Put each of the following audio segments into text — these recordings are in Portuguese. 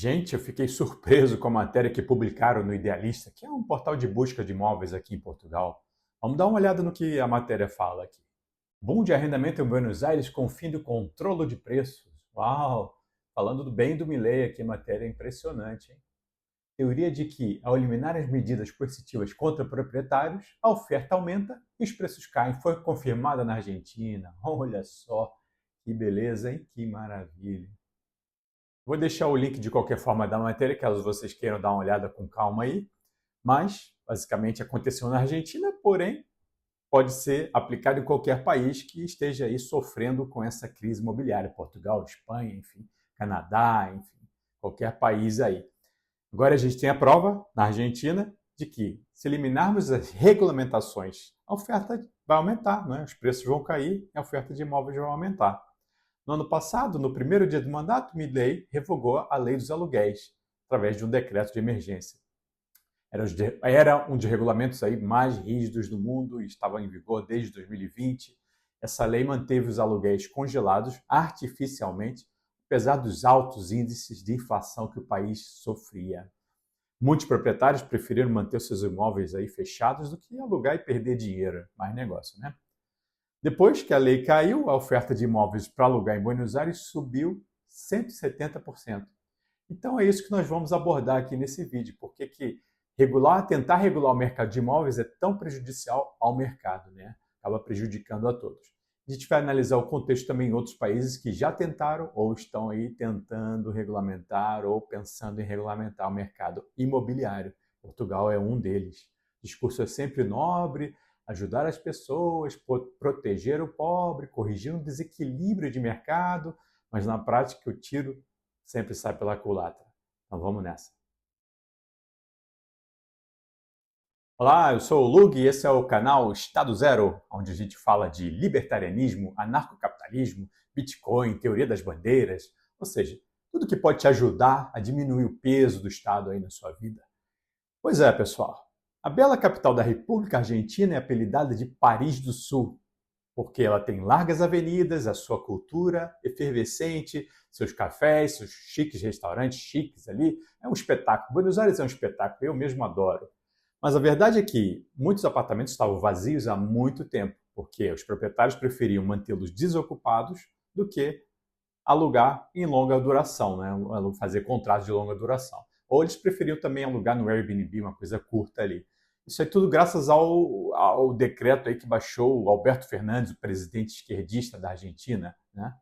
Gente, eu fiquei surpreso com a matéria que publicaram no Idealista, que é um portal de busca de imóveis aqui em Portugal. Vamos dar uma olhada no que a matéria fala aqui. Boom de arrendamento em Buenos Aires com fim do controle de preços. Uau! Falando do bem do Milei aqui, a matéria é impressionante, hein? Teoria de que, ao eliminar as medidas coercitivas contra proprietários, a oferta aumenta e os preços caem. Foi confirmada na Argentina. Olha só, que beleza, hein? Que maravilha. Vou deixar o link de qualquer forma da matéria, caso vocês queiram dar uma olhada com calma aí. Mas, basicamente, aconteceu na Argentina, porém, pode ser aplicado em qualquer país que esteja aí sofrendo com essa crise imobiliária. Portugal, Espanha, enfim, Canadá, enfim, qualquer país aí. Agora a gente tem a prova, na Argentina, de que se eliminarmos as regulamentações, a oferta vai aumentar, né? Os preços vão cair e a oferta de imóveis vai aumentar. No ano passado, no primeiro dia do mandato, Milei revogou a lei dos aluguéis, através de um decreto de emergência. Era um dos regulamentos aí mais rígidos do mundo e estava em vigor desde 2020. Essa lei manteve os aluguéis congelados artificialmente, apesar dos altos índices de inflação que o país sofria. Muitos proprietários preferiram manter seus imóveis aí fechados do que alugar e perder dinheiro. Mais negócio, né? Depois que a lei caiu, a oferta de imóveis para alugar em Buenos Aires subiu 170%. Então é isso que nós vamos abordar aqui nesse vídeo. Por que tentar regular o mercado de imóveis é tão prejudicial ao mercado, né? Acaba prejudicando a todos. A gente vai analisar o contexto também em outros países que já tentaram ou estão aí tentando regulamentar ou pensando em regulamentar o mercado imobiliário. Portugal é um deles. O discurso é sempre nobre, ajudar as pessoas, proteger o pobre, corrigir um desequilíbrio de mercado, mas na prática o tiro sempre sai pela culatra. Então vamos nessa. Olá, eu sou o Lug e esse é o canal Estado Zero, onde a gente fala de libertarianismo, anarcocapitalismo, Bitcoin, teoria das bandeiras, ou seja, tudo que pode te ajudar a diminuir o peso do Estado aí na sua vida. Pois é, pessoal. A bela capital da República Argentina é apelidada de Paris do Sul, porque ela tem largas avenidas, a sua cultura efervescente, seus cafés, seus chiques restaurantes chiques ali. É um espetáculo. Buenos Aires é um espetáculo, eu mesmo adoro. Mas a verdade é que muitos apartamentos estavam vazios há muito tempo, porque os proprietários preferiam mantê-los desocupados do que alugar em longa duração, né? Fazer contratos de longa duração. Ou eles preferiam também alugar no Airbnb, uma coisa curta ali. Isso é tudo graças ao decreto aí que baixou o Alberto Fernandes, o presidente esquerdista da Argentina, né?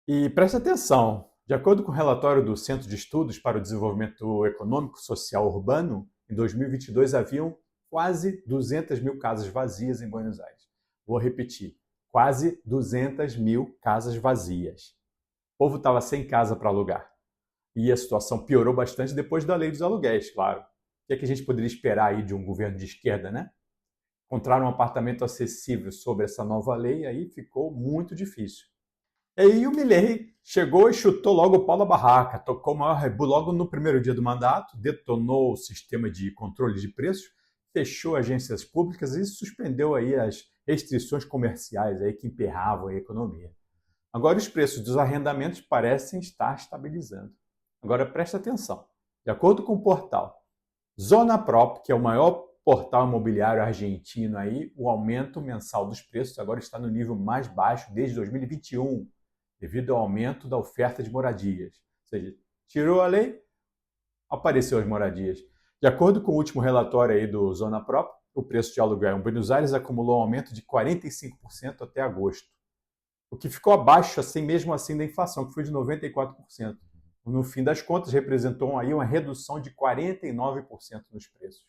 E preste atenção, de acordo com o relatório do Centro de Estudos para o Desenvolvimento Econômico e Social Urbano, em 2022 haviam quase 200 mil casas vazias em Buenos Aires. Vou repetir, quase 200 mil casas vazias. O povo estava sem casa para alugar. E a situação piorou bastante depois da lei dos aluguéis, claro. O que é que a gente poderia esperar aí de um governo de esquerda, né? Encontrar um apartamento acessível sobre essa nova lei aí ficou muito difícil. E aí o Milei chegou e chutou logo o pau da barraca, tocou o maior rebu logo no primeiro dia do mandato, detonou o sistema de controle de preços, fechou agências públicas e suspendeu aí as restrições comerciais aí que emperravam a economia. Agora os preços dos arrendamentos parecem estar estabilizando. Agora preste atenção. De acordo com o portal Zonaprop, que é o maior portal imobiliário argentino aí, o aumento mensal dos preços agora está no nível mais baixo desde 2021, devido ao aumento da oferta de moradias. Ou seja, tirou a lei, apareceu as moradias. De acordo com o último relatório aí do Zonaprop, o preço de aluguel em Buenos Aires acumulou um aumento de 45% até agosto, o que ficou abaixo, assim, mesmo assim, da inflação, que foi de 94%. No fim das contas, representou aí uma redução de 49% nos preços.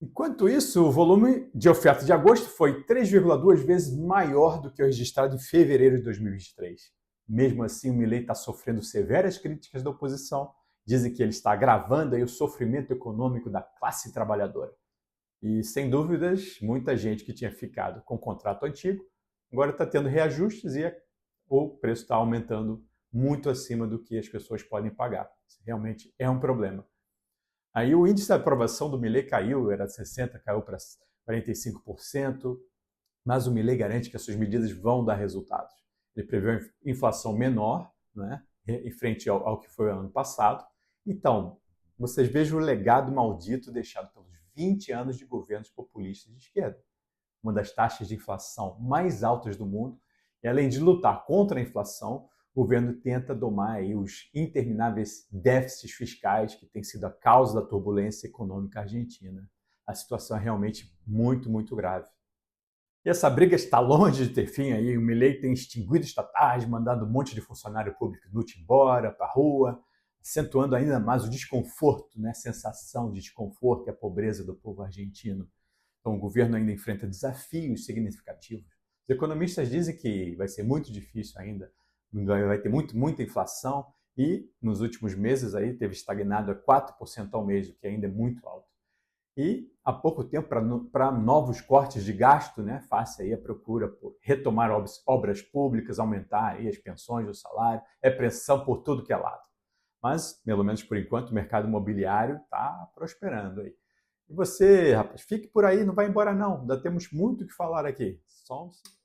Enquanto isso, o volume de oferta de agosto foi 3,2 vezes maior do que o registrado em fevereiro de 2023. Mesmo assim, o Milei está sofrendo severas críticas da oposição. Dizem que ele está agravando aí o sofrimento econômico da classe trabalhadora. E, sem dúvidas, muita gente que tinha ficado com o contrato antigo agora está tendo reajustes e o preço está aumentando muito acima do que as pessoas podem pagar. Isso realmente é um problema. Aí o índice de aprovação do Milei caiu, era de 60%, caiu para 45%, mas o Milei garante que as suas medidas vão dar resultados. Ele prevê uma inflação menor, né, em frente ao que foi o ano passado, Então, vocês vejam o legado maldito deixado pelos 20 anos de governos populistas de esquerda, uma das taxas de inflação mais altas do mundo, e além de lutar contra a inflação, o governo tenta domar aí os intermináveis déficits fiscais que têm sido a causa da turbulência econômica argentina. A situação é realmente muito, muito grave. E essa briga está longe de ter fim aí. O Milei tem extinguido estatais, mandado um monte de funcionário público inútil embora, para a rua, acentuando ainda mais o desconforto, né? A sensação de desconforto e a pobreza do povo argentino. Então, o governo ainda enfrenta desafios significativos. Os economistas dizem que vai ser muito difícil ainda, vai ter muita inflação e, nos últimos meses, aí teve estagnado a 4% ao mês, o que ainda é muito alto. E há pouco tempo, para novos cortes de gasto, né, face aí a procura por retomar obras públicas, aumentar aí as pensões, o salário, é pressão por tudo que é lado. Mas, pelo menos por enquanto, o mercado imobiliário está prosperando aí. E você, rapaz, fique por aí, não vai embora não, ainda temos muito o que falar aqui.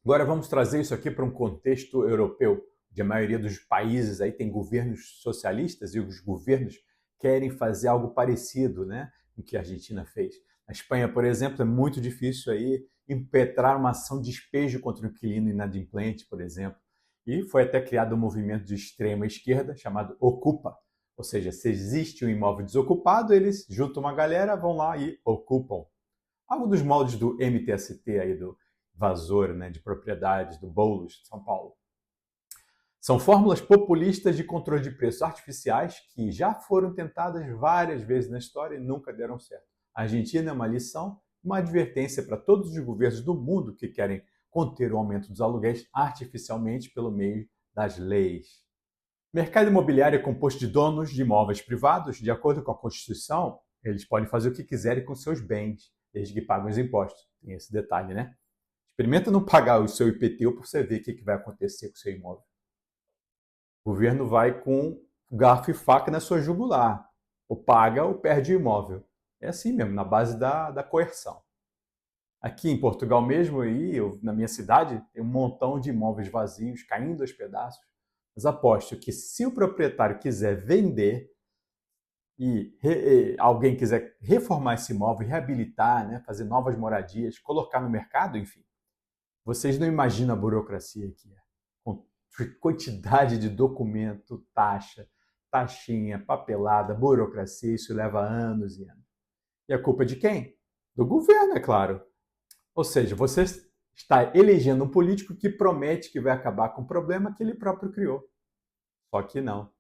Agora vamos trazer isso aqui para um contexto europeu, onde a maioria dos países aí tem governos socialistas e os governos querem fazer algo parecido, né? O que a Argentina fez. Na Espanha, por exemplo, é muito difícil aí impetrar uma ação de despejo contra um inquilino inadimplente, por exemplo. E foi até criado um movimento de extrema esquerda chamado Ocupa. Ou seja, se existe um imóvel desocupado, eles juntam uma galera, vão lá e ocupam. Algo dos moldes do MTST, aí, do invasor, né, de propriedades do Boulos, de São Paulo. São fórmulas populistas de controle de preços artificiais que já foram tentadas várias vezes na história e nunca deram certo. A Argentina é uma lição, uma advertência para todos os governos do mundo que querem conter o aumento dos aluguéis artificialmente pelo meio das leis. O mercado imobiliário é composto de donos de imóveis privados. De acordo com a Constituição, eles podem fazer o que quiserem com seus bens, desde que paguem os impostos. Tem esse detalhe, né? Experimenta não pagar o seu IPTU para você ver o que vai acontecer com o seu imóvel. O governo vai com garfo e faca na sua jugular. Ou paga ou perde o imóvel. É assim mesmo, na base da coerção. Aqui em Portugal mesmo, na minha cidade, tem um montão de imóveis vazios, caindo aos pedaços. Mas aposto que se o proprietário quiser vender e alguém quiser reformar esse imóvel, reabilitar, né, fazer novas moradias, colocar no mercado, enfim, vocês não imaginam a burocracia que é. Quantidade de documento, taxa, taxinha, papelada, burocracia, isso leva anos e anos. E a culpa é de quem? Do governo, é claro. Ou seja, você está elegendo um político que promete que vai acabar com o problema que ele próprio criou. Só que não.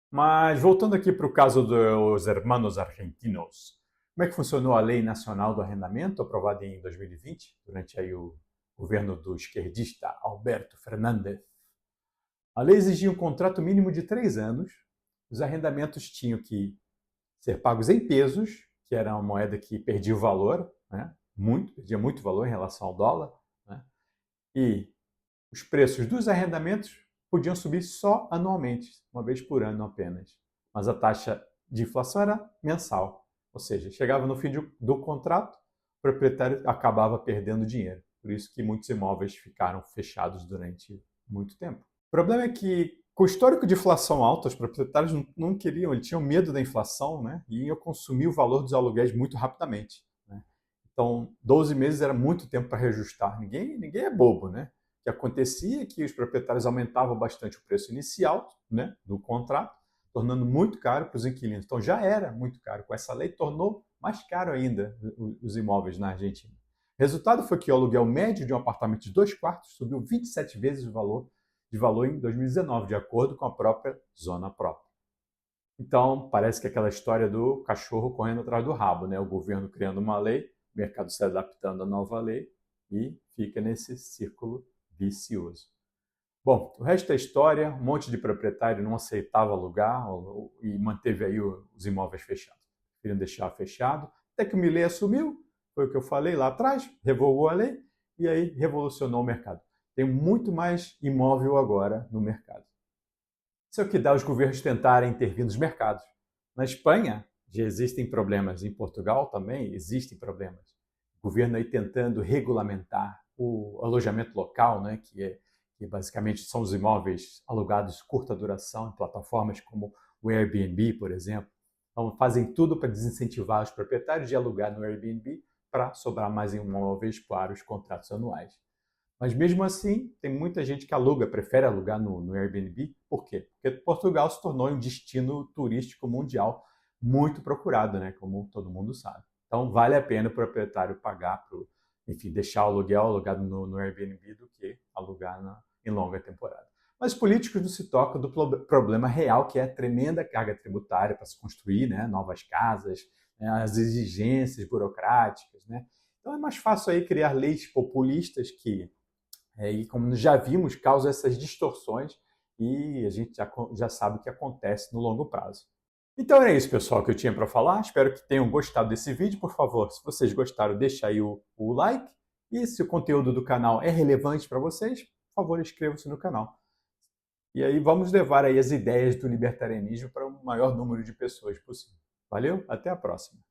Mas voltando aqui para o caso dos hermanos argentinos, como é que funcionou a Lei Nacional do Arrendamento, aprovada em 2020, durante aí o governo do esquerdista Alberto Fernández? A lei exigia um contrato mínimo de 3 anos, os arrendamentos tinham que ser pagos em pesos, que era uma moeda que perdia o valor, né? Perdia muito valor em relação ao dólar, né? E os preços dos arrendamentos podiam subir só anualmente, uma vez por ano apenas. Mas a taxa de inflação era mensal, ou seja, chegava no fim do contrato, o proprietário acabava perdendo dinheiro. Por isso que muitos imóveis ficaram fechados durante muito tempo. O problema é que, com o histórico de inflação alta, os proprietários não queriam, eles tinham medo da inflação, né? E iam consumir o valor dos aluguéis muito rapidamente, né? Então, 12 meses era muito tempo para reajustar. Ninguém é bobo, né? O que acontecia é que os proprietários aumentavam bastante o preço inicial, né, do contrato, tornando muito caro para os inquilinos. Então, já era muito caro. Com essa lei, tornou mais caro ainda os imóveis na Argentina. O resultado foi que o aluguel médio de um apartamento de 2 quartos subiu 27 vezes o valor em 2019, de acordo com a própria Zona Própria. Então, parece que aquela história do cachorro correndo atrás do rabo, né? O governo criando uma lei, o mercado se adaptando à nova lei e fica nesse círculo vicioso. Bom, o resto é história, um monte de proprietário não aceitava alugar e manteve aí os imóveis fechados. Queriam deixar fechado, até que o Milei assumiu, foi o que eu falei lá atrás, revogou a lei e aí revolucionou o mercado. Tem muito mais imóvel agora no mercado. Isso é o que dá os governos tentarem intervir nos mercados. Na Espanha, já existem problemas. Em Portugal também existem problemas. O governo aí tentando regulamentar o alojamento local, né, que basicamente são os imóveis alugados de curta duração em plataformas como o Airbnb, por exemplo. Então, fazem tudo para desincentivar os proprietários de alugar no Airbnb para sobrar mais imóveis para os contratos anuais. Mas mesmo assim, tem muita gente que aluga, prefere alugar no Airbnb. Por quê? Porque Portugal se tornou um destino turístico mundial muito procurado, né? Como todo mundo sabe. Então, vale a pena o proprietário pagar para, enfim, deixar o aluguel alugado no Airbnb do que alugar em longa temporada. Mas os políticos não se tocam do problema real, que é a tremenda carga tributária para se construir, né, novas casas, né, as exigências burocráticas, né? Então é mais fácil aí criar leis populistas que, e como já vimos, causam essas distorções e a gente já sabe o que acontece no longo prazo. Então era isso, pessoal, que eu tinha para falar. Espero que tenham gostado desse vídeo. Por favor, se vocês gostaram, deixa aí o like. E se o conteúdo do canal é relevante para vocês, por favor, inscrevam-se no canal. E aí vamos levar aí as ideias do libertarianismo para o maior número de pessoas possível. Valeu, até a próxima.